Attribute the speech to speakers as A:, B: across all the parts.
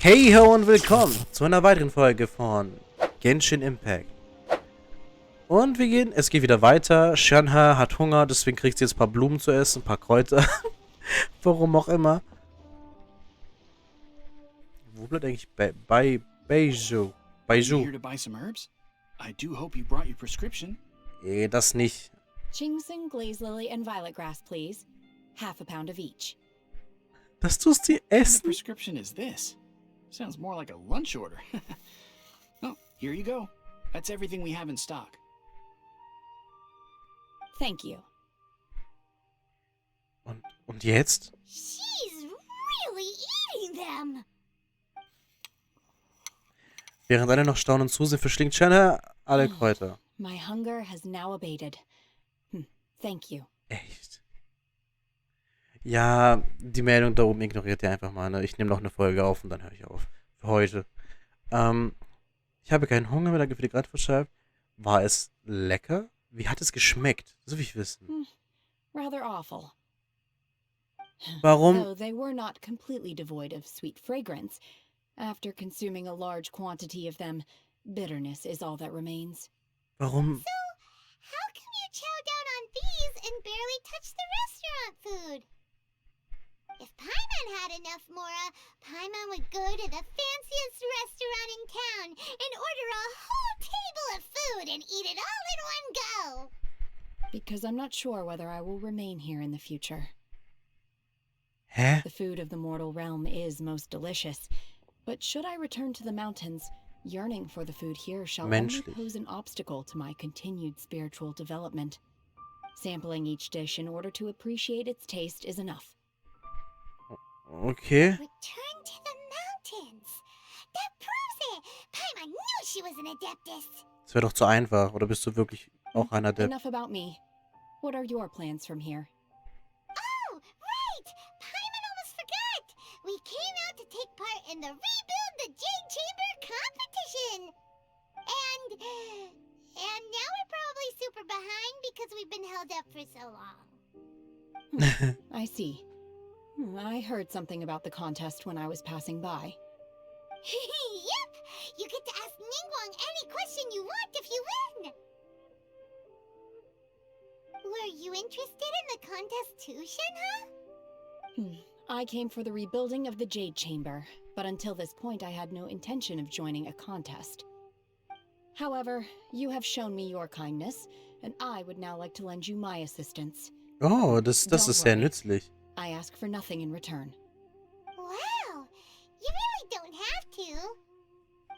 A: Heyhoo und willkommen zu einer weiteren Folge von Genshin Impact. Und es geht wieder weiter. Shenhe hat Hunger, deswegen kriegt sie jetzt ein paar Blumen zu essen, ein paar Kräuter. Warum auch immer. Wo bleibt eigentlich Beiju? Nee, das nicht.
B: Ginseng, glaze lily, and violet grass, please. Half a pound of each.
A: Das tust du
C: The
A: essen?
C: prescription is this. Sounds more like a lunch order. Oh, here you go. That's everything we have in stock.
B: Thank you.
A: Und jetzt?
D: She's really eating them.
A: Während alle noch staunend zusehen, verschlingt Shenhe alle Kräuter.
B: My hunger has now abated. Thank you.
A: Echt? Ja, die Meldung da oben ignoriert ihr einfach mal. Ne? Ich nehme noch eine Folge auf und dann höre ich auf. Für heute. Ich habe keinen Hunger mehr, danke für die Gradverschreibung. War es lecker? Wie hat es geschmeckt? Das will ich wissen.
B: Rather awful.
A: Warum?
B: Though they were not completely devoid of sweet fragrance. After consuming a large quantity of them, bitterness is all that remains.
A: Warum?
D: How can you chow down on these and barely touch the restaurant food? If Paimon had enough Mora, Paimon would go to the fanciest restaurant in town and order a whole table of food and eat it all in one go.
B: Because I'm not sure whether I will remain here in the future.
A: Hä?
B: The food of the mortal realm is most delicious, but should I return to the mountains, yearning for the food here shall only
A: Menschlich.
B: pose an obstacle to my continued spiritual development. Sampling each dish in order to appreciate its taste is enough.
A: Okay.
D: Return to the mountains. That proves it. Paimon knew she was an adeptus.
A: Das wäre doch zu einfach. Oder bist du wirklich auch einer der...
B: Enough about me. What are your plans from here?
D: Oh, right! Paimon almost forgot! We came out to take part in the Rebuild the Jade Chamber competition! And now we're probably super behind because we've been held up for so long.
B: I see. I heard something about the contest when I was passing by.
D: Yep! You get to ask Ningguang any question you want if you win! Were you interested in the contest too, Shenhe?
B: I came for the rebuilding of the Jade Chamber, but until this point I had no intention of joining a contest. However, you have shown me your kindness, and I would now like to lend you my assistance.
A: Oh, das
B: Don't
A: ist sehr
B: worry.
A: nützlich.
B: I ask for nothing in return.
D: Wow! You really don't have to.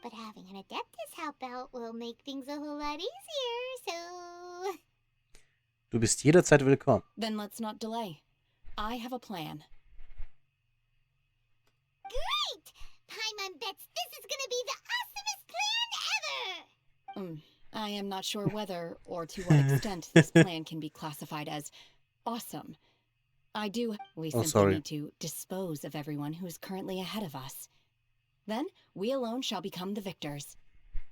D: But having an adeptus help out will make things a whole lot easier, so...
A: Du bist jederzeit willkommen.
B: Then let's not delay. I have a plan.
D: Great! Paimon bets this is gonna be the awesomest plan ever!
B: I am not sure whether or to what extent this plan can be classified as awesome. We simply
A: sorry.
B: need to dispose of everyone who is currently ahead of us. Then, we alone shall become the victors.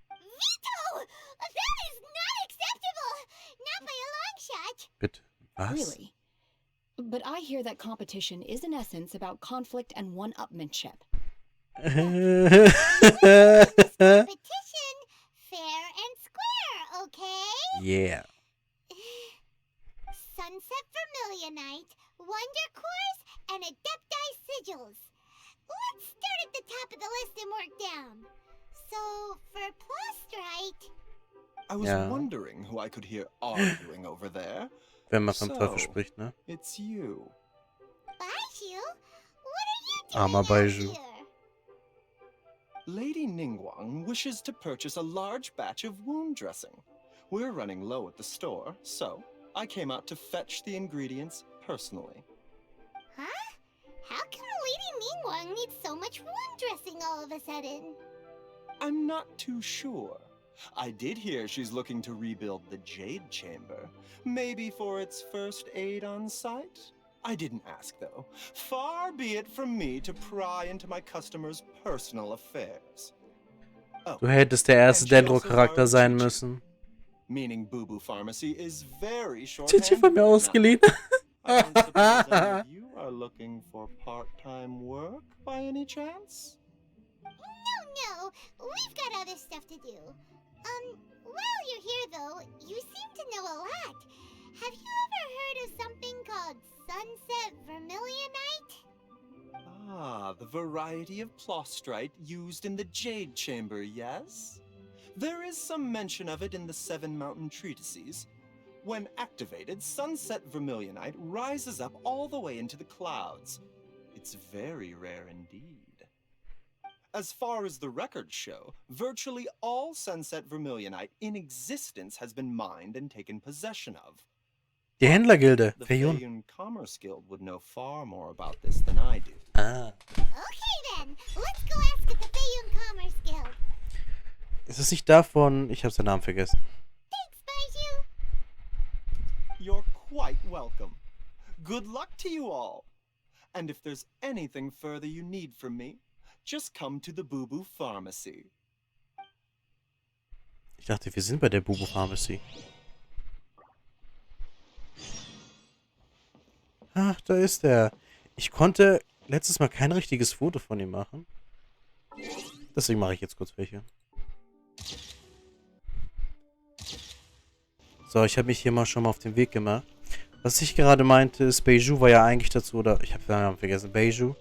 D: Vito! That is not acceptable! Not by a long shot!
A: Bitte. Was?
B: Really? But I hear that competition is in essence about conflict and one-upmanship.
D: Competition, fair and square, okay?
A: Yeah.
D: Sunset Vermilionite, Wonder Cores, and Adepti Sigils. Let's start at the top of the list and work down. So, for Plastrite...
E: I was
A: Ja.
E: wondering who I could hear arguing over there.
A: Wenn man vom Teufel
E: So,
A: spricht, ne?
E: It's you.
D: Baiju? What are you doing
A: Armer
D: out
A: Baiju.
D: here?
E: Lady Ningguang wishes to purchase a large batch of wound dressing. We're running low at the store, so I came out to fetch the ingredients personally.
D: Huh? How come Lady Ningguang needs so much wound dressing all of a sudden?
E: I'm not too sure. I did hear she's looking to rebuild the Jade Chamber. Maybe for its first aid on site? I didn't ask, though. Far be it from me to pry into my customers' personal affairs. Oh,
A: Du hättest der erste
E: and she also
A: Dendro-Charakter
E: borrowed
A: sein
E: Chichi,
A: müssen.
E: meaning Boo Boo Pharmacy is very short.
A: Chichi von mir ausgeliehen.
E: I don't suppose any of you are looking for part-time work by any chance?
D: other stuff to do. While you're here though, you seem to know a lot. Have you ever heard of something called sunset vermilionite?
E: Ah, the variety of plostrite used in the Jade Chamber, yes? There is some mention of it in the Seven Mountain Treatises. When activated, sunset vermilionite rises up all the way into the clouds. It's very rare indeed. As far as the records show, virtually all sunset vermilionite in existence has been mined and taken possession of.
A: Die Händlergilde.
E: The
A: Feyun.
E: Feyun Commerce Guild would know far more about this than I do.
A: Ah.
D: Okay then, let's go ask at the Feyun Commerce Guild.
A: Ist es nicht davon... Ich habe seinen Namen vergessen.
D: Thanks, Baiju.
E: You're quite welcome. Good luck to you all. And if there's anything further you need from me, just come to the Boo Boo Pharmacy.
A: Ich dachte, wir sind bei der Bubu Pharmacy. Ach, da ist er. Ich konnte letztes Mal kein richtiges Foto von ihm machen. Deswegen mache ich jetzt kurz welche. So, ich habe mich hier schon mal auf den Weg gemacht. Was ich gerade meinte, ist, Baiju war ja eigentlich dazu, oder ich habe den Namen vergessen, Baiju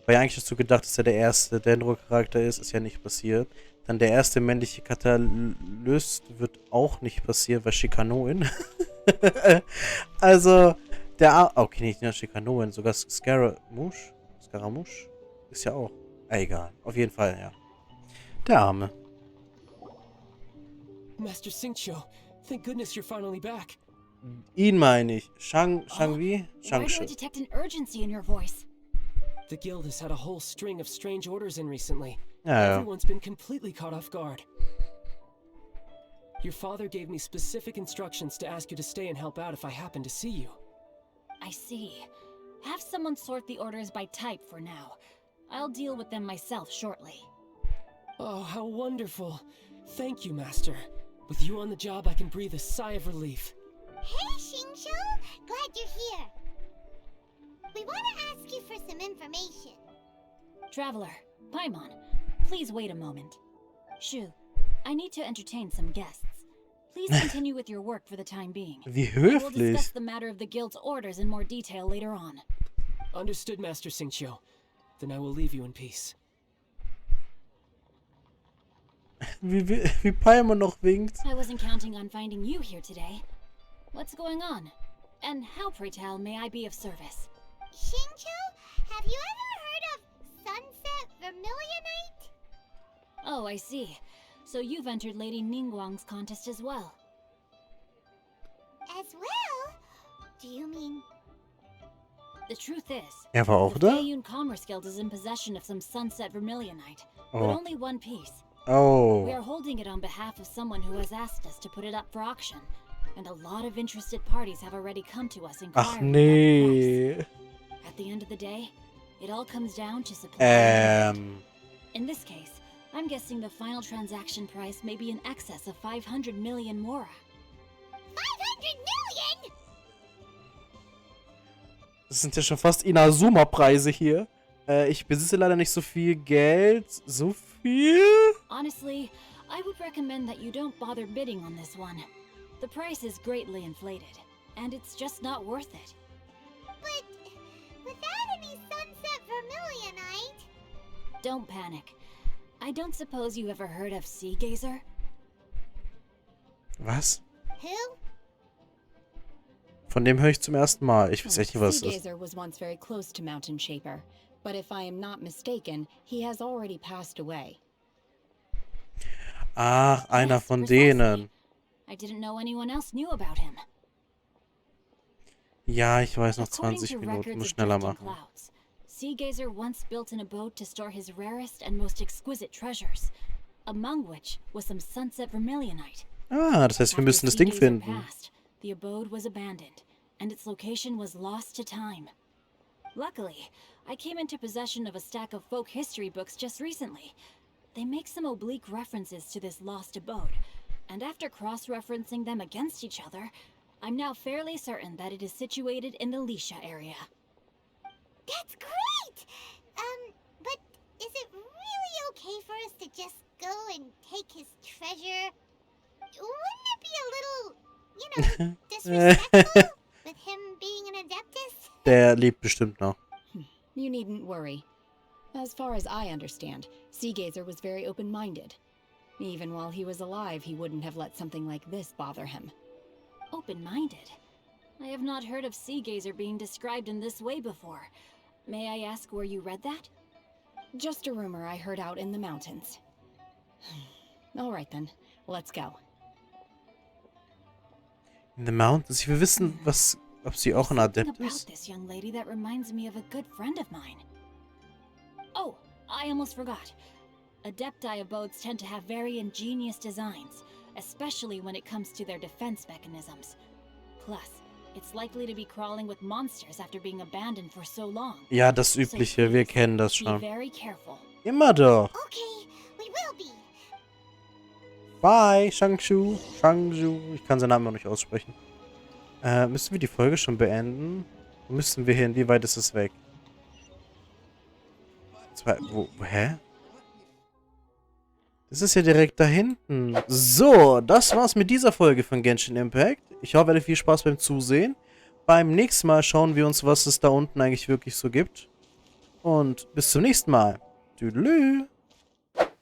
A: war ja eigentlich dazu gedacht, dass er der erste Dendro-Charakter ist. Ist ja nicht passiert. Dann der erste männliche Katalyst wird auch nicht passieren, weil Schikanoin. Also, okay, nicht nur Schikanoin, sogar Scaramouche ist ja auch. Egal, auf jeden Fall, ja. Der Arme.
F: Master Xingqiu, thank goodness you're finally back.
A: Ihn meine ich. Shang wie?
B: Why
A: Shang
B: do I detect an urgency in your voice?
F: The guild has had a whole string of strange orders in recently.
A: Ja.
F: Everyone's been completely caught off guard. Your father gave me specific instructions to ask you to stay and help out if I happen to see you.
B: I see. Have someone sort the orders by type for now. I'll deal with them myself shortly.
F: Oh, how wonderful. Thank you, Master. With you on the job, I can breathe a sigh of relief.
D: Hey, Xingqiu, glad you're here. We want to ask you for some information.
B: Traveler, Paimon, please wait a moment. Shu, I need to entertain some guests. Please continue with your work for the time being.
A: Wie
B: We'll discuss
A: höflich.
B: the matter of the guild's orders in more detail later on.
F: Understood, Master Xingqiu. Then I will leave you in peace.
A: Wie Paimon noch winkt.
B: I wasn't counting on finding you here today. What's going on? And how, pray tell, may I be of service?
D: Xingqiu, have you ever heard of sunset vermilionite?
B: Oh, I see. So you've entered Lady Ningguang's contest as well.
D: As well? Do you mean...
B: The truth is,
A: Er war auch
B: the
A: da?
B: Feyun Commerce Guild is in possession of some sunset vermilionite, but
A: Oh.
B: only one piece. We
A: Oh.
B: are holding it on behalf of someone who has asked us to put it up for auction, and a lot of interested parties have already come to us inquiring
A: Ach
B: about the
A: nee.
B: price. At the end of the day, it all comes down to supply and demand. In this case, I'm guessing the final transaction price may be in excess of 500 million mora.
D: 500 million?
A: Das sind ja schon fast Inazuma-Preise hier. Ich besitze leider nicht so viel Geld. So viel?
B: Honestly, I would recommend that you don't bother bidding on this one. The price is greatly inflated, and it's just not worth it.
D: But without any sunset vermilionite...
B: Don't panic. I don't suppose you ever heard of Sea Gazer?
A: Was?
D: Who?
A: Von dem höre ich zum ersten Mal. Ich weiß echt nicht, was es
B: Sea
A: ist.
B: Gazer was once very close to Mountain Shaper, but if I am not mistaken, he has already passed away.
A: Ach, einer
B: Yes,
A: von
B: precisely.
A: denen.
B: I didn't know anyone else knew about him.
A: Ja, ich weiß, noch
B: According
A: 20
B: to
A: Minuten.
B: records
A: Muss
B: of
A: schneller
B: drifting
A: machen.
B: clouds, Sea Gazer once built an abode to store his rarest and most exquisite treasures, among which was some sunset vermilionite.
A: Ah, das heißt, wir
B: After
A: müssen das
B: Sea
A: Ding
B: Gazer
A: finden.
B: passed, the abode was abandoned, and its location was lost to time. Luckily, I came into possession of a stack of folk history books just recently. They make some oblique references to this lost abode, and after cross-referencing them against each other, I'm now fairly certain that it is situated in the Liyue area.
D: That's great! But is it really okay for us to just go and take his treasure. Wouldn't it be a little, you know, disrespectful with him being an Adeptus?
A: Der lebt bestimmt noch.
B: You needn't worry. As far as I understand, Seagazer was very open-minded. Even while he was alive, he wouldn't have let something like this bother him.
G: Open-minded? I have not heard of Seagazer being described in this way before. May I ask where you read that?
B: Just a rumor I heard out in the mountains. All right then, let's go.
A: In the Mountains? Ich will wissen, ob sie auch ein Adept
G: Something about
A: ist.
G: this young lady that reminds me of a good friend of mine. Oh, I almost forgot. Adepti abodes tend to have very ingenious designs, especially when it comes to their defense mechanisms. Plus, it's likely to be crawling with monsters after being abandoned for so long.
A: Ja, das Übliche, wir kennen das
G: Be
A: schon.
G: very careful.
A: Immer doch.
D: Okay, we will be.
A: Bye, Shangshu. Ich kann seinen Namen noch nicht aussprechen. Müssen wir die Folge schon beenden? Wo müssen wir hin? Wie weit ist es weg? Hä? Das ist ja direkt da hinten. So, das war's mit dieser Folge von Genshin Impact. Ich hoffe, ihr hattet viel Spaß beim Zusehen. Beim nächsten Mal schauen wir uns, was es da unten eigentlich wirklich so gibt. Und bis zum nächsten Mal. Tüdelü.